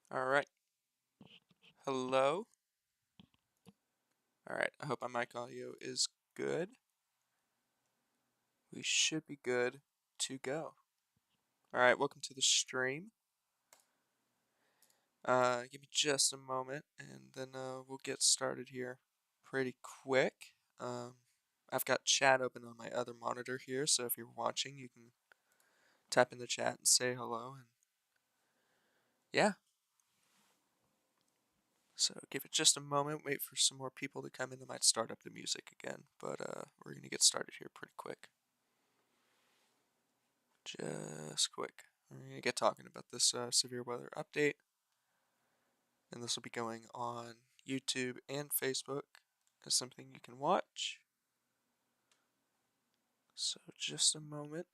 All right. Hello. All right. I hope my mic audio is good. We should be good to go. All right. Welcome to the stream. Give me just a moment, and then we'll get started here pretty quick. Um, I've got chat open on my other monitor here, so if you're watching, you can type in the chat and say hello. And yeah. So give it just a moment. Wait for some more people to come in. They might start up the music again, but we're gonna get started here pretty quick. Just quick. We're going to get talking about this severe weather update, and this will be going on YouTube and Facebook as something you can watch. So just a moment.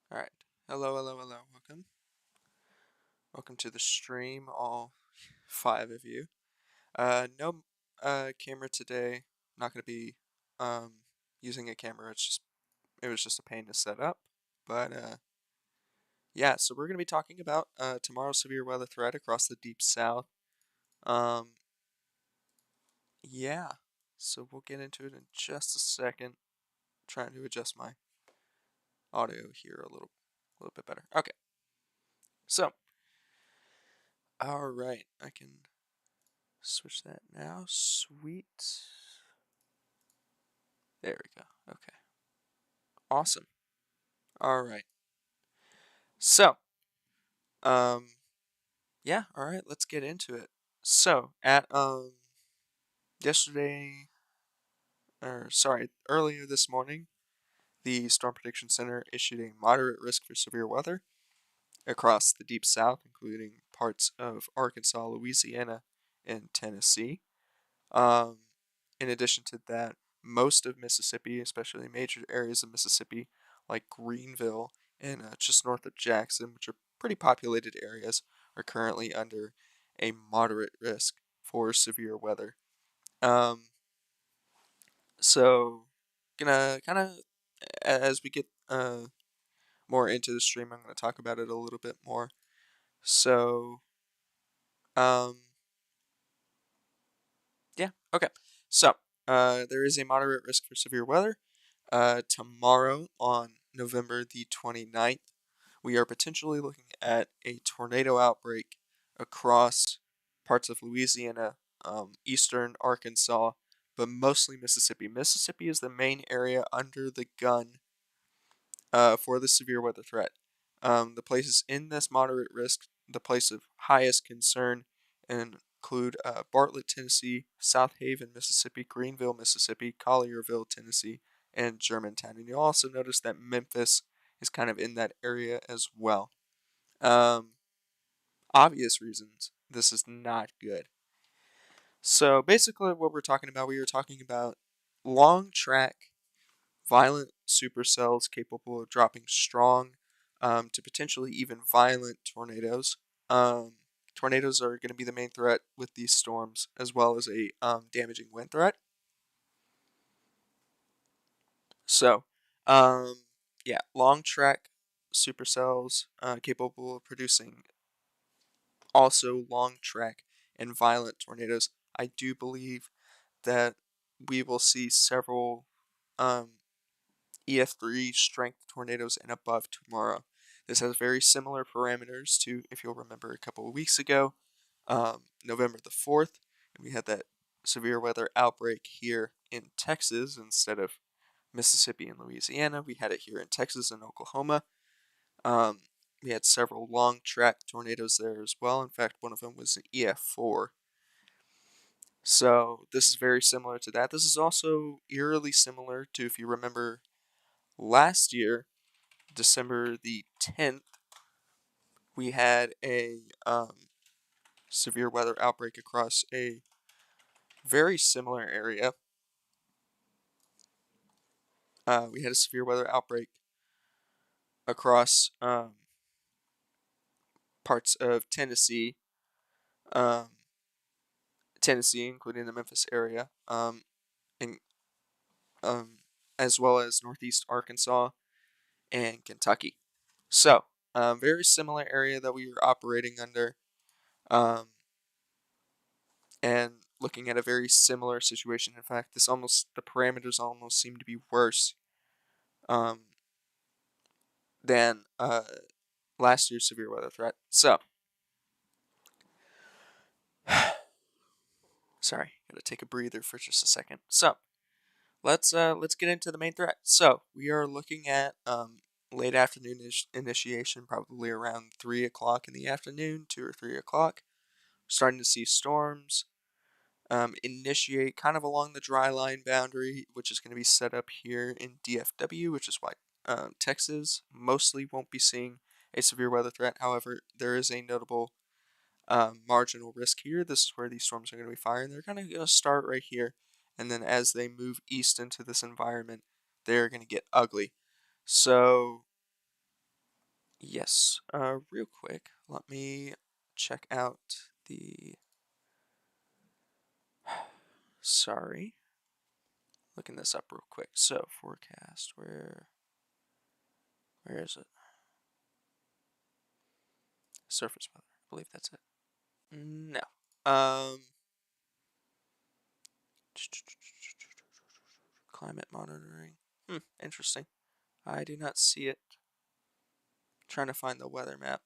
All right. Hello, hello, hello. Welcome. Welcome to the stream, all 5 of you. No camera today. Not going to be using a camera. It was just a pain to set up. But yeah, so we're going to be talking about tomorrow's severe weather threat across the deep south. Um, yeah, so we'll get into it in just a second. Trying to adjust my audio here a little bit better. Okay, so all right, I can switch that now. Sweet. There we go. Okay, awesome. All right, so um, Yeah, all right, let's get into it. So, at yesterday, or sorry, earlier this morning, the Storm Prediction Center issued a moderate risk for severe weather across the Deep South, including parts of Arkansas, Louisiana, and Tennessee. Um, in addition to that, most of Mississippi, especially major areas of Mississippi like Greenville and just north of Jackson, which are pretty populated areas, are currently under a moderate risk for severe weather. Um, so, gonna kind of, as we get more into the stream, I'm gonna talk about it a little bit more. So, um, yeah, okay. So, there is a moderate risk for severe weather. Tomorrow on November the 29th, we are potentially looking at a tornado outbreak across parts of Louisiana, eastern Arkansas, but mostly Mississippi. Mississippi is the main area under the gun for the severe weather threat. The places in this moderate risk, the place of highest concern, include Bartlett, Tennessee, South Haven, Mississippi, Greenville, Mississippi, Collierville, Tennessee, and Germantown. And you'll also notice that Memphis is kind of in that area as well. Um, Obvious reasons this is not good. So basically, what we're talking about, we were talking about long track violent supercells capable of dropping strong to potentially even violent tornadoes. Um, Tornadoes are going to be the main threat with these storms, as well as a damaging wind threat. So, um, yeah, long track supercells capable of producing also long track and violent tornadoes. I do believe that we will see several um, EF3 strength tornadoes and above tomorrow. This has very similar parameters to, if you'll remember, a couple of weeks ago, November the 4th, and we had that severe weather outbreak here in Texas instead of Mississippi and Louisiana. We had it here in Texas and Oklahoma. Um, we had several long track tornadoes there as well. In fact, one of them was an EF4. So this is very similar to that. This is also eerily similar to, if you remember, last year, December the 10th, we had a severe weather outbreak across a very similar area. We had a severe weather outbreak across parts of um, Tennessee, including the Memphis area, and um, as well as northeast Arkansas and Kentucky. So, very similar area that we were operating under. Um, and looking at a very similar situation. In fact, the parameters almost seem to be worse um, than last year's severe weather threat. So, sorry, gotta take a breather for just a second. So, let's get into the main threat. So, we are looking at late afternoon initiation, probably around 3 o'clock in the afternoon, 2 or 3 o'clock. Starting to see storms. Initiate kind of along the dry line boundary, which is going to be set up here in DFW, which is why Texas mostly won't be seeing a severe weather threat. However, there is a notable marginal risk here. This is where these storms are going to be firing. They're kind of going to start right here, and then as they move east into this environment, they're going to get ugly. So, yes, real quick, let me check out the. Sorry. Looking this up real quick. So forecast, where is it? Surface weather. I believe that's it. No. Climate monitoring. Interesting. I do not see it. Trying to find the weather map.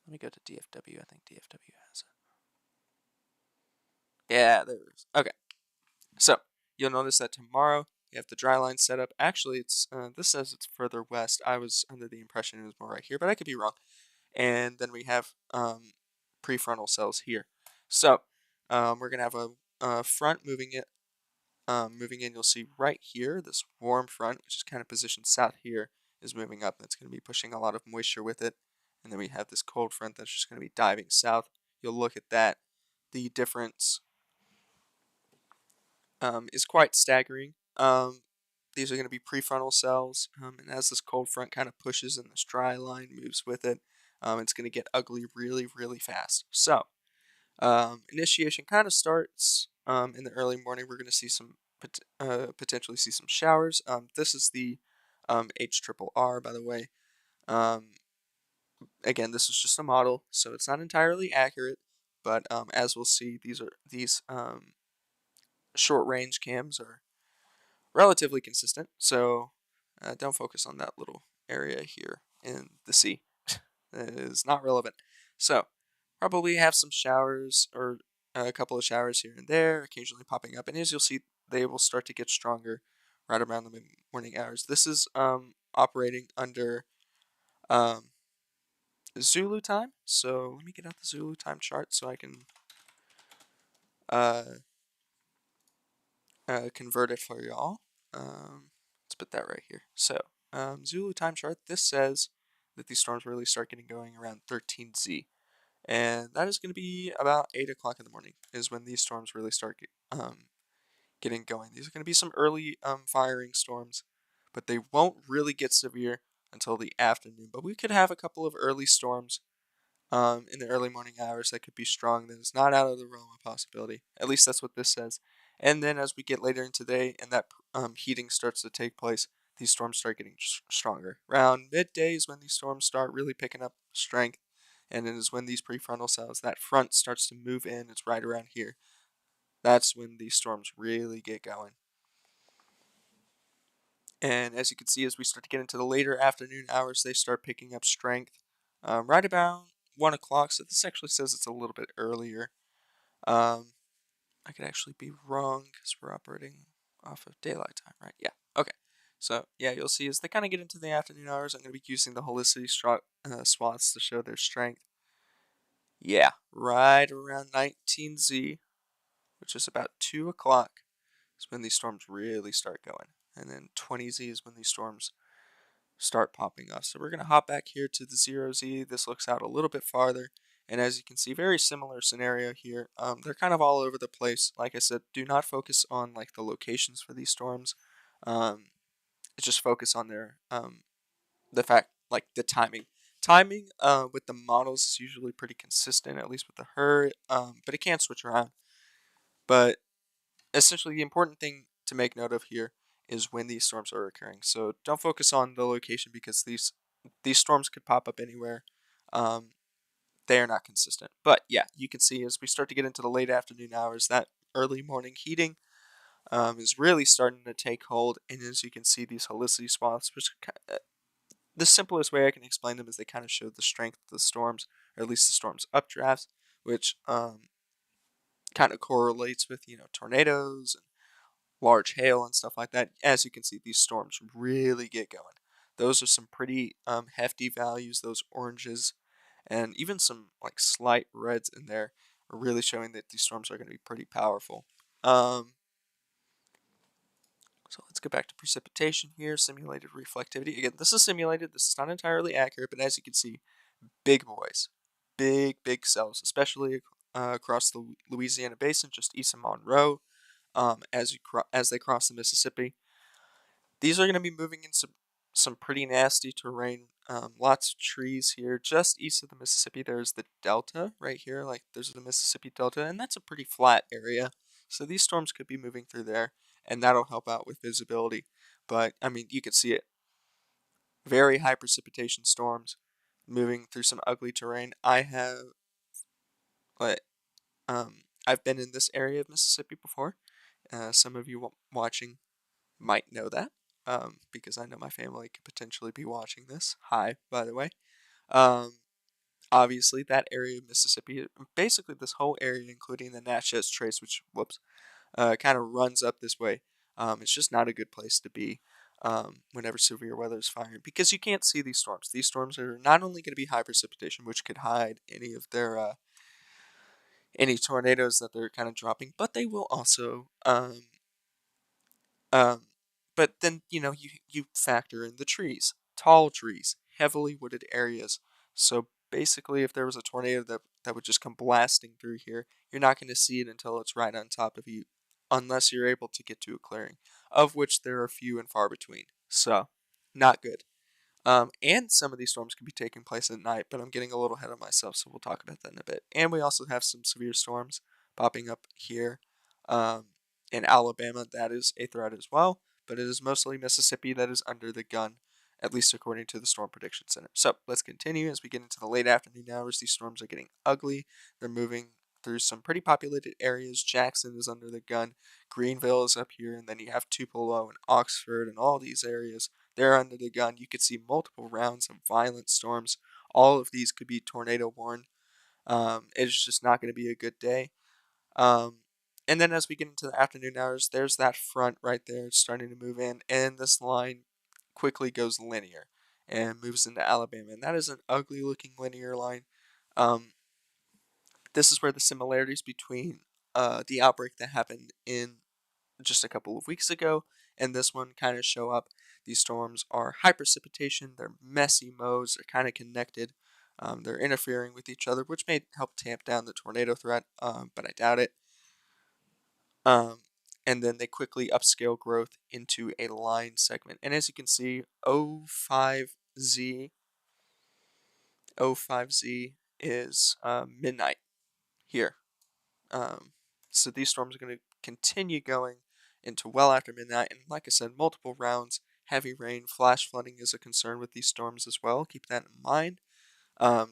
Let me go to DFW. I think DFW has it. Yeah, there it is. Okay. So you'll notice that tomorrow you have the dry line set up. Actually, it's this says it's further west. I was under the impression it was more right here, but I could be wrong. and then we have prefrontal cells here. So we're gonna have a front moving in. You'll see right here this warm front, which is kind of positioned south here, is moving up. That's going to be pushing a lot of moisture with it. And then we have this cold front that's just going to be diving south. You'll look at that. The difference is quite staggering. These are going to be prefrontal cells, and as this cold front kind of pushes and this dry line moves with it, it's going to get ugly really, really fast. So, initiation kind of starts in the early morning. We're going to see some potentially see some showers. This is the HRRR, by the way. Um, Again, this is just a model, so it's not entirely accurate. But as we'll see, these short range cams are relatively consistent. So don't focus on that little area here in the sea. It is not relevant. So probably have some showers or a couple of showers here and there, occasionally popping up. And as you'll see, they will start to get stronger right around the morning hours. This is operating under um, Zulu time. So let me get out the Zulu time chart so I can uh, convert it for y'all. Let's put that right here. So Zulu time chart, this says that these storms really start getting going around 13Z. And that is going to be about 8 o'clock in the morning is when these storms really start getting going. These are going to be some early firing storms, but they won't really get severe until the afternoon. But we could have a couple of early storms in the early morning hours that could be strong. That is not out of the realm of possibility. At least that's what this says. And then as we get later into the day and that heating starts to take place, these storms start getting stronger. Around midday is when these storms start really picking up strength. And it is when these prefrontal cells, that front starts to move in. It's right around here. That's when these storms really get going. And as you can see, as we start to get into the later afternoon hours, they start picking up strength right about 1 o'clock. So this actually says it's a little bit earlier. I could actually be wrong because we're operating off of daylight time, right? Yeah. Okay. So yeah, you'll see as they kind of get into the afternoon hours, I'm going to be using the helicity swaths to show their strength. Yeah, right around 19Z, which is about 2 o'clock, is when these storms really start going. And then 20Z is when these storms start popping up. So we're going to hop back here to the 0Z. This looks out a little bit farther. And as you can see, very similar scenario here. They're kind of all over the place. Like I said, do not focus on like the locations for these storms. Just focus on their the fact like the timing. Timing with the models is usually pretty consistent, at least with the HRRR, but it can switch around. But essentially, the important thing to make note of here is when these storms are occurring. So don't focus on the location because these storms could pop up anywhere. They are not consistent. But yeah, you can see as we start to get into the late afternoon hours, that early morning heating is really starting to take hold. And as you can see, these helicity swaths, which the simplest way I can explain them is they kind of show the strength of the storms, or at least the storm's updrafts, which kind of correlates with tornadoes and large hail and stuff like that. As you can see, these storms really get going. Those are some pretty hefty values. Those oranges and even some like slight reds in there are really showing that these storms are going to be pretty powerful. So let's go back to precipitation here. Simulated reflectivity. Again, this is simulated. This is not entirely accurate, but as you can see, big boys, big cells, especially across the Louisiana Basin, just east of Monroe. As they cross the Mississippi, these are going to be moving in some pretty nasty terrain. Lots of trees here. Just east of the Mississippi, there's the Delta right here. Like there's the Mississippi Delta, and that's a pretty flat area. So these storms could be moving through there, and that'll help out with visibility. But I mean, you could see it. Very high precipitation storms moving through some ugly terrain. Like, I've been in this area of Mississippi before. Some of you watching might know that because I know my family could potentially be watching this. Hi, by the way. Um, Obviously, that area of Mississippi, basically this whole area, including the Natchez Trace, which kind of runs up this way. It's just not a good place to be. whenever severe weather is firing, because you can't see these storms. These storms are not only going to be high precipitation, which could hide any of their any tornadoes that they're kind of dropping, but they will also um, but then you factor in the trees, tall trees, heavily wooded areas. So basically, if there was a tornado that would just come blasting through here, you're not going to see it until it's right on top of you, unless you're able to get to a clearing, of which there are few and far between. So, not good. And some of these storms can be taking place at night, but I'm getting a little ahead of myself, so we'll talk about that in a bit. And we also have some severe storms popping up here um, in Alabama. That is a threat as well, but it is mostly Mississippi that is under the gun, at least according to the Storm Prediction Center. So let's continue as we get into the late afternoon hours. These storms are getting ugly. They're moving through some pretty populated areas. Jackson is under the gun. Greenville is up here, and then you have Tupelo and Oxford and all these areas. They're under the gun. You could see multiple rounds of violent storms. All of these could be tornado borne. It's just not going to be a good day. Um, and then as we get into the afternoon hours, there's that front right there. It's starting to move in, and this line quickly goes linear and moves into Alabama. And that is an ugly looking linear line. Um, this is where the similarities between the outbreak that happened in just a couple of weeks ago, and this one kind of show up. These storms are high precipitation, they're messy modes, they're kind of connected, they're interfering with each other, which may help tamp down the tornado threat, but I doubt it. Um, and then they quickly upscale growth into a line segment. And as you can see, O5Z is midnight here. So these storms are going to continue going into well after midnight, and like I said, multiple rounds. Heavy rain, flash flooding is a concern with these storms as well. Keep that in mind.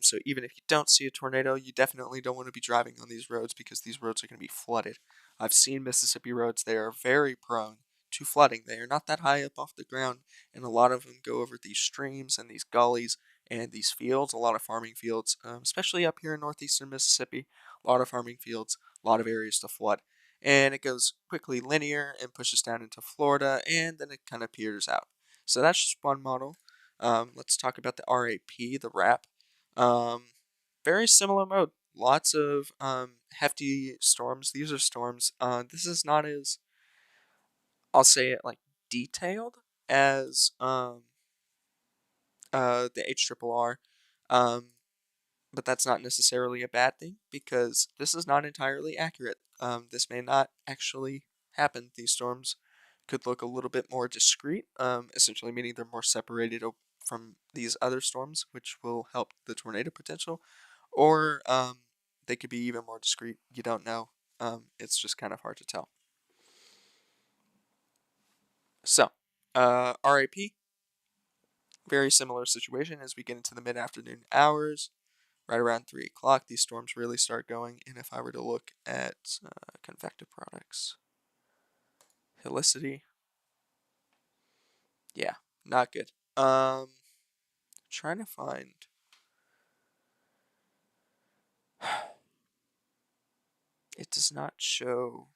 So even if you don't see a tornado, you definitely don't want to be driving on these roads because these roads are going to be flooded. I've seen Mississippi roads; they are very prone to flooding. They are not that high up off the ground, and a lot of them go over these streams and these gullies and these fields. A lot of farming fields, especially up here in northeastern Mississippi, a lot of farming fields, a lot of areas to flood. And it goes quickly linear and pushes down into Florida, and then it kind of peters out. So that's just one model. Let's talk about the RAP, the RAP. Um, Very similar mode. Lots of hefty storms. These are storms. This is not as, I'll say it, like detailed as the HRRR. Um, but that's not necessarily a bad thing because this is not entirely accurate. This may not actually happen. These storms could look a little bit more discrete, essentially meaning they're more separated from these other storms, which will help the tornado potential, or they could be even more discrete. You don't know. It's just kind of hard to tell. So, RAP, very similar situation as we get into the mid-afternoon hours. Right around 3 o'clock, these storms really start going. And if I were to look at convective products, helicity, yeah, not good. Trying to find. It does not show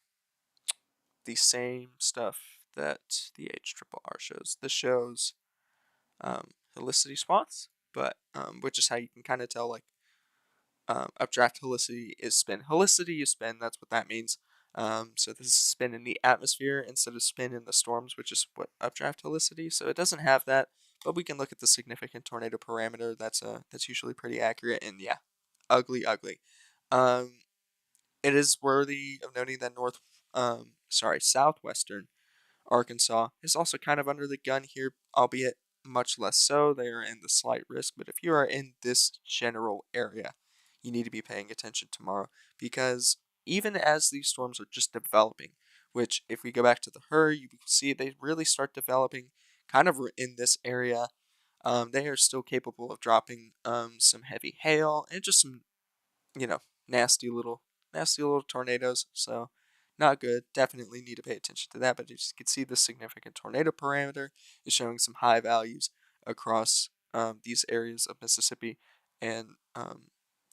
the same stuff that the HRRR shows. This shows helicity spots, but which is how you can kind of tell like updraft helicity is spin. Helicity is spin, that's what that means. So this is spin in the atmosphere instead of spin in the storms, which is what updraft helicity. So it doesn't have that, but we can look at the significant tornado parameter. That's usually pretty accurate, and yeah, ugly, ugly. Um, it is worthy of noting that southwestern Arkansas is also kind of under the gun here, albeit much less so. They are in the slight risk, but if you are in this general area, you need to be paying attention tomorrow because even as these storms are just developing, which if we go back to the HRRR, you can see they really start developing kind of in this area. They are still capable of dropping some heavy hail and just some you know, nasty little tornadoes. So not good. Definitely need to pay attention to that. But as you can see, the significant tornado parameter is showing some high values across these areas of Mississippi and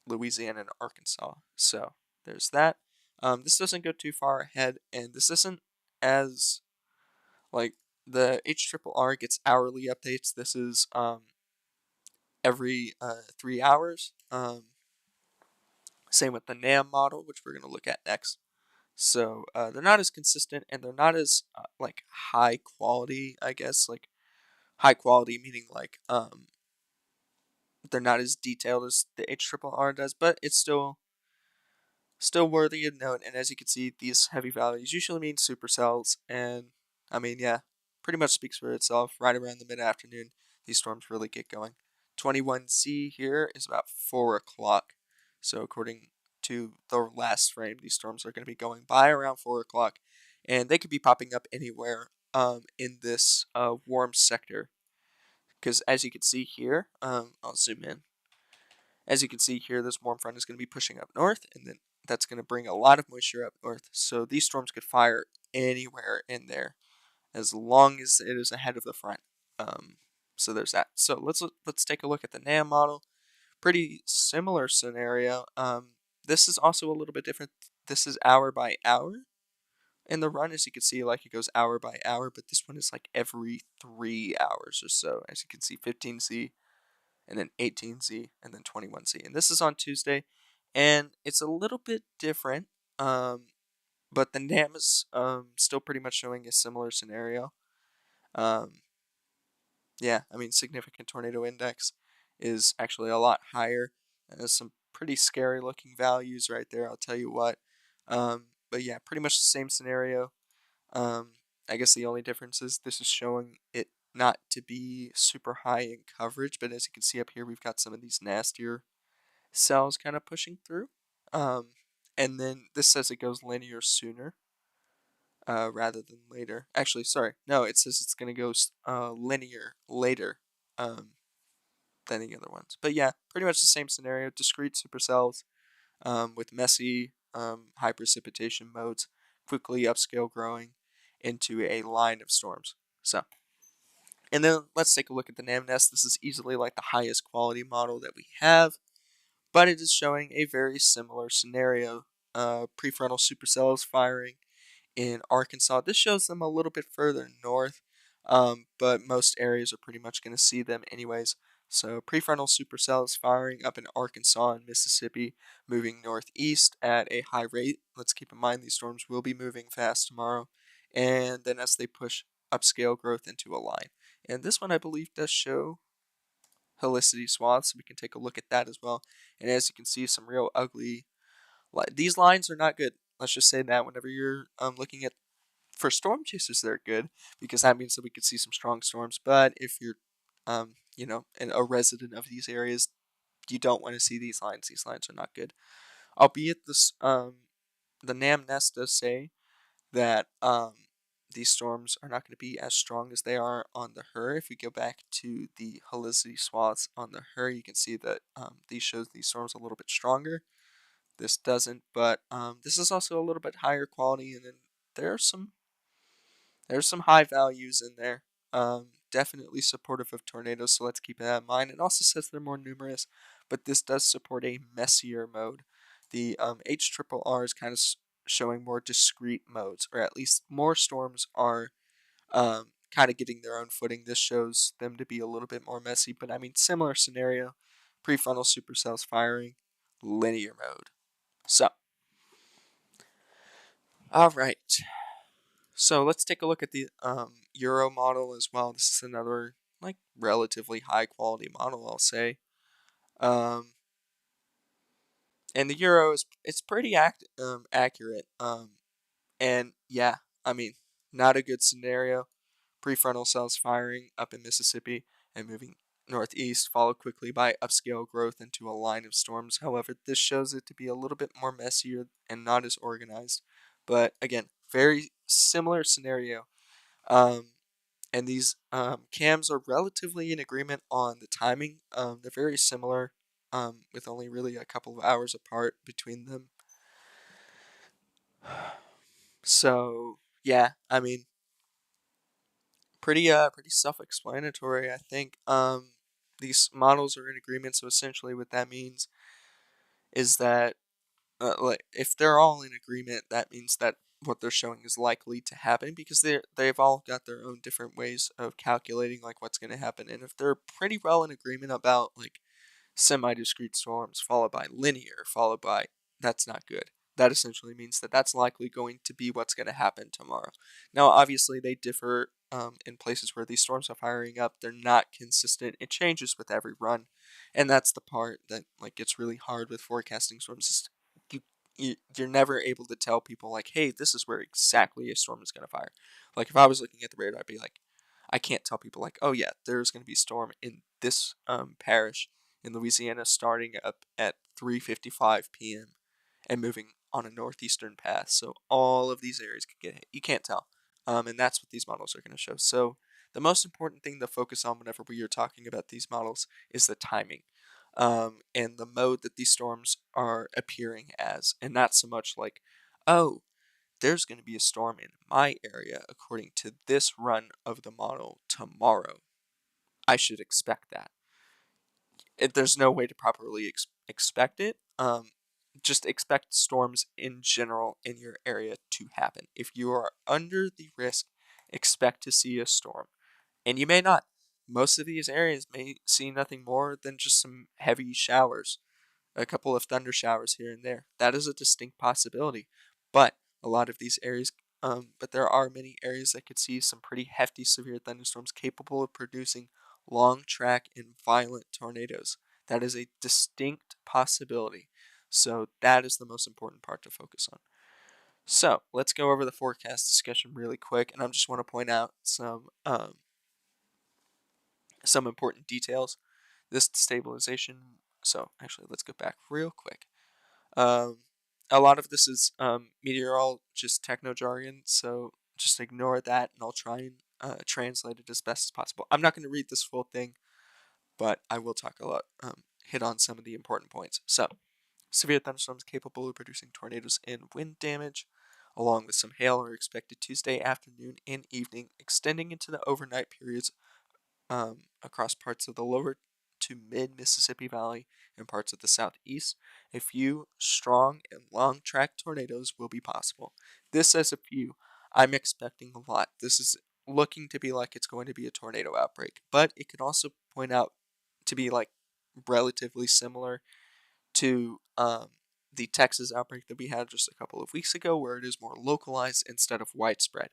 Louisiana and Arkansas. So there's that. This doesn't go too far ahead, and this isn't as like the HRRR gets hourly updates. This is every 3 hours. Same with the NAM model, which we're going to look at next. So they're not as consistent, and they're not as like high quality, I guess. Like high quality meaning like they're not as detailed as the HRRR does, but it's still worthy of note. And as you can see, these heavy values usually mean supercells, and I mean, yeah, pretty much speaks for itself. Right around the mid-afternoon, these storms really get going. 21C here is about 4 o'clock. So according to the last frame, these storms are going to be going by around 4 o'clock, and they could be popping up anywhere in this warm sector. Because as you can see here, I'll zoom in. As you can see here, this warm front is going to be pushing up north, and then that's going to bring a lot of moisture up north. So these storms could fire anywhere in there, as long as it is ahead of the front. So there's that. So let's take a look at the NAM model. Pretty similar scenario. This is also a little bit different. This is hour by hour in the run. As you can see, like it goes hour by hour, but this one is like every 3 hours or so. As you can see, 15C, and then 18Z, and then 21Z. And this is on Tuesday, and it's a little bit different, but the NAM is still pretty much showing a similar scenario. Yeah, I mean, significant tornado index is actually a lot higher. There's some pretty scary looking values right there, I'll tell you what. But yeah, pretty much the same scenario. I guess the only difference is this is showing it not to be super high in coverage, but as you can see up here, we've got some of these nastier cells kind of pushing through. And then this says it goes linear sooner rather than later. Actually, sorry, no, it says it's going to go linear later than the other ones. But yeah, pretty much the same scenario, discrete supercells with messy high precipitation modes, quickly upscale growing into a line of storms. So, and then let's take a look at the NamNest. This is easily like the highest quality model that we have, but it is showing a very similar scenario. Prefrontal supercells firing in Arkansas. This shows them a little bit further north, but most areas are pretty much going to see them anyways. So prefrontal supercells firing up in Arkansas and Mississippi, moving northeast at a high rate. Let's keep in mind these storms will be moving fast tomorrow, and then as they push upscale growth into a line. And this one I believe does show helicity swaths, so we can take a look at that as well. And as you can see, some real ugly. These lines are not good. Let's just say that whenever you're looking at for storm chasers, they're good because that means that we could see some strong storms. But if you're, a resident of these areas, you don't want to see these lines. These lines are not good. Albeit this, the NamNest does say that these storms are not going to be as strong as they are on the HRRR. If we go back to the helicity swaths on the HRRR, you can see that these shows these storms a little bit stronger. This doesn't, but this is also a little bit higher quality, and then there's some high values in there. Definitely supportive of tornadoes, so let's keep that in mind. It also says they're more numerous, but this does support a messier mode. The HRRR is kind of showing more discrete modes, or at least more storms are kind of getting their own footing. This shows them to be a little bit more messy, but I mean, similar scenario, prefrontal supercells firing, linear mode. So, all right. So let's take a look at the Euro model as well. This is another like relatively high quality model, I'll say. And the Euro is it's pretty accurate. And yeah, I mean, not a good scenario. Prefrontal cells firing up in Mississippi and moving northeast, followed quickly by upscale growth into a line of storms. However, this shows it to be a little bit more messier and not as organized. But again, very similar scenario. And these cams are relatively in agreement on the timing. They're very similar, with only really a couple of hours apart between them. So yeah, I mean, pretty self-explanatory, I think. These models are in agreement, so essentially what that means is that like if they're all in agreement, that means that what they're showing is likely to happen, because they've all got their own different ways of calculating like what's going to happen. And if they're pretty well in agreement about like semi-discrete storms followed by linear followed by, that's not good. That essentially means that that's likely going to be what's going to happen tomorrow. Now, obviously, they differ in places where these storms are firing up. They're not consistent. It changes with every run, and that's the part that like gets really hard with forecasting storms. Is you're never able to tell people like, hey, this is where exactly a storm is going to fire. Like if I was looking at the radar, I'd be like, I can't tell people like, oh yeah, there's going to be a storm in this parish in Louisiana starting up at 3:55 p.m. and moving on a northeastern path. So all of these areas could get hit. You can't tell. And that's what these models are going to show. So the most important thing to focus on whenever we are talking about these models is the timing, and the mode that these storms are appearing as, and not so much like, oh, there's going to be a storm in my area according to this run of the model tomorrow. I should expect that. There's no way to properly expect it. Just expect storms in general in your area to happen. If you are under the risk, expect to see a storm. And you may not. Most of these areas may see nothing more than just some heavy showers, a couple of thunder showers here and there. That is a distinct possibility. But a lot of these areas, but there are many areas that could see some pretty hefty, severe thunderstorms capable of producing long track and violent tornadoes. That is a distinct possibility. So that is the most important part to focus on. So let's go over the forecast discussion really quick, and I just want to point out some important details. This stabilization. So actually, let's go back real quick. Um, a lot of this is meteorologist techno jargon, so just ignore that, and I'll try and translate it as best as possible. I'm not going to read this full thing, but I will talk a lot, hit on some of the important points. So, severe thunderstorms capable of producing tornadoes and wind damage, along with some hail, are expected Tuesday afternoon and evening, extending into the overnight periods across parts of the lower to mid Mississippi Valley and parts of the southeast. A few strong and long track tornadoes will be possible. This says a few. I'm expecting a lot. This is looking to be like it's going to be a tornado outbreak, but it can also point out to be like relatively similar to the Texas outbreak that we had just a couple of weeks ago, where it is more localized instead of widespread.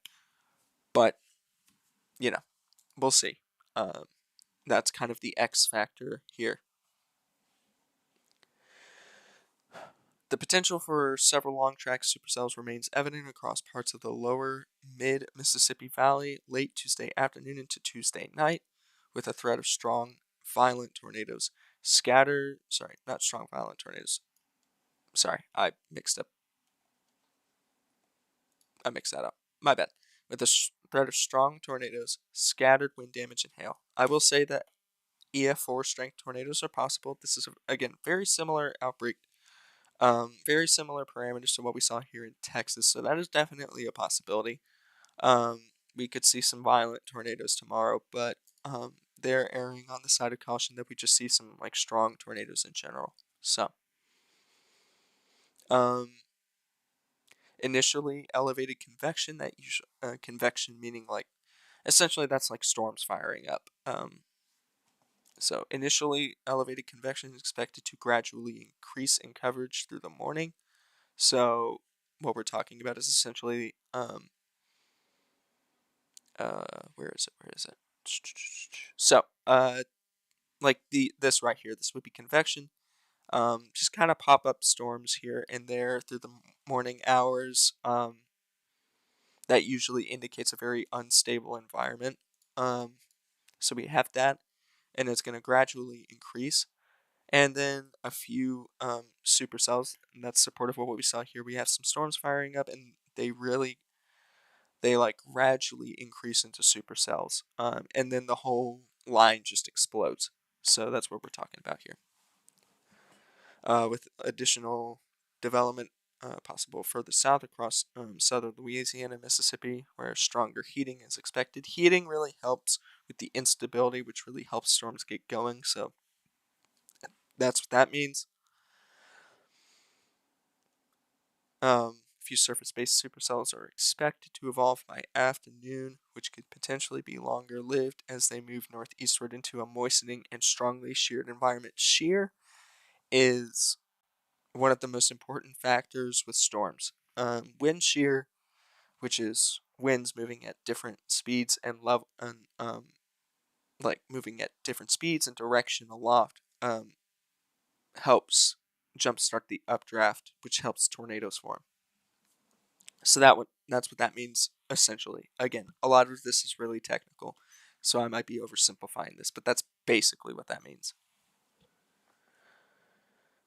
But, you know, we'll see. That's kind of the X factor here. The potential for several long track supercells remains evident across parts of the lower mid Mississippi Valley late Tuesday afternoon into Tuesday night, with a threat of strong, violent tornadoes scattered. Sorry, not strong, violent tornadoes. Sorry, I mixed that up. My bad. With a threat of strong tornadoes, scattered wind damage, and hail. I will say that EF4 strength tornadoes are possible. This is, again, very similar outbreak. Very similar parameters to what we saw here in Texas, so that is definitely a possibility. We could see some violent tornadoes tomorrow, but they're erring on the side of caution that we just see some like strong tornadoes in general. So, um, initially elevated convection, that usually convection meaning like essentially that's like storms firing up. So initially elevated convection is expected to gradually increase in coverage through the morning. So what we're talking about is essentially where is it? So like this right here, this would be convection. Just kind of pop up storms here and there through the morning hours. That usually indicates a very unstable environment. So we have that, and it's going to gradually increase. And then a few supercells, and that's supportive of what we saw here. We have some storms firing up, and they like gradually increase into supercells, and then the whole line just explodes. So that's what we're talking about here. With additional development possible further south across southern Louisiana and Mississippi, where stronger heating is expected. Heating really helps with the instability, which really helps storms get going. So that's what that means. few surface-based supercells are expected to evolve by afternoon, which could potentially be longer lived as they move northeastward into a moistening and strongly sheared environment. Shear is one of the most important factors with storms. Wind shear, which is winds moving at different speeds and level, and like moving at different speeds and direction aloft, helps jumpstart the updraft, which helps tornadoes form. So that's what that means essentially. Again, a lot of this is really technical, so I might be oversimplifying this, but that's basically what that means.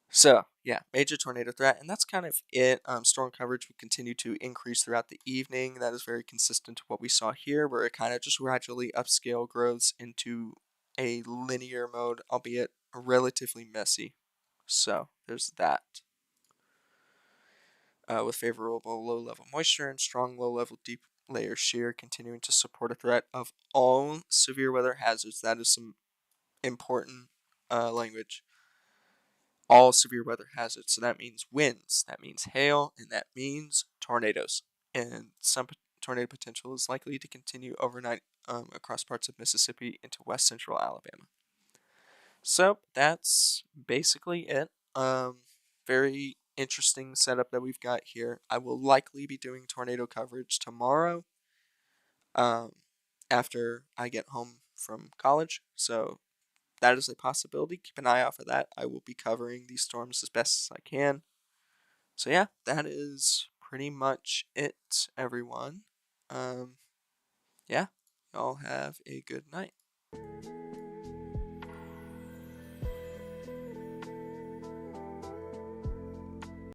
So yeah, major tornado threat, and that's kind of it. Storm coverage will continue to increase throughout the evening. That is very consistent to what we saw here, where it kind of just gradually upscale grows into a linear mode, albeit relatively messy. So there's that. With favorable low-level moisture and strong low-level deep layer shear continuing to support a threat of all severe weather hazards. That is some important language. All severe weather hazards. So that means winds, that means hail, and that means tornadoes. And some tornado potential is likely to continue overnight across parts of Mississippi into west central Alabama. So that's basically it. Very interesting setup that we've got here. I will likely be doing tornado coverage tomorrow after I get home from college. So that is a possibility. Keep an eye out for that. I will be covering these storms as best as I can. So yeah, that is pretty much it, everyone. Yeah, y'all have a good night.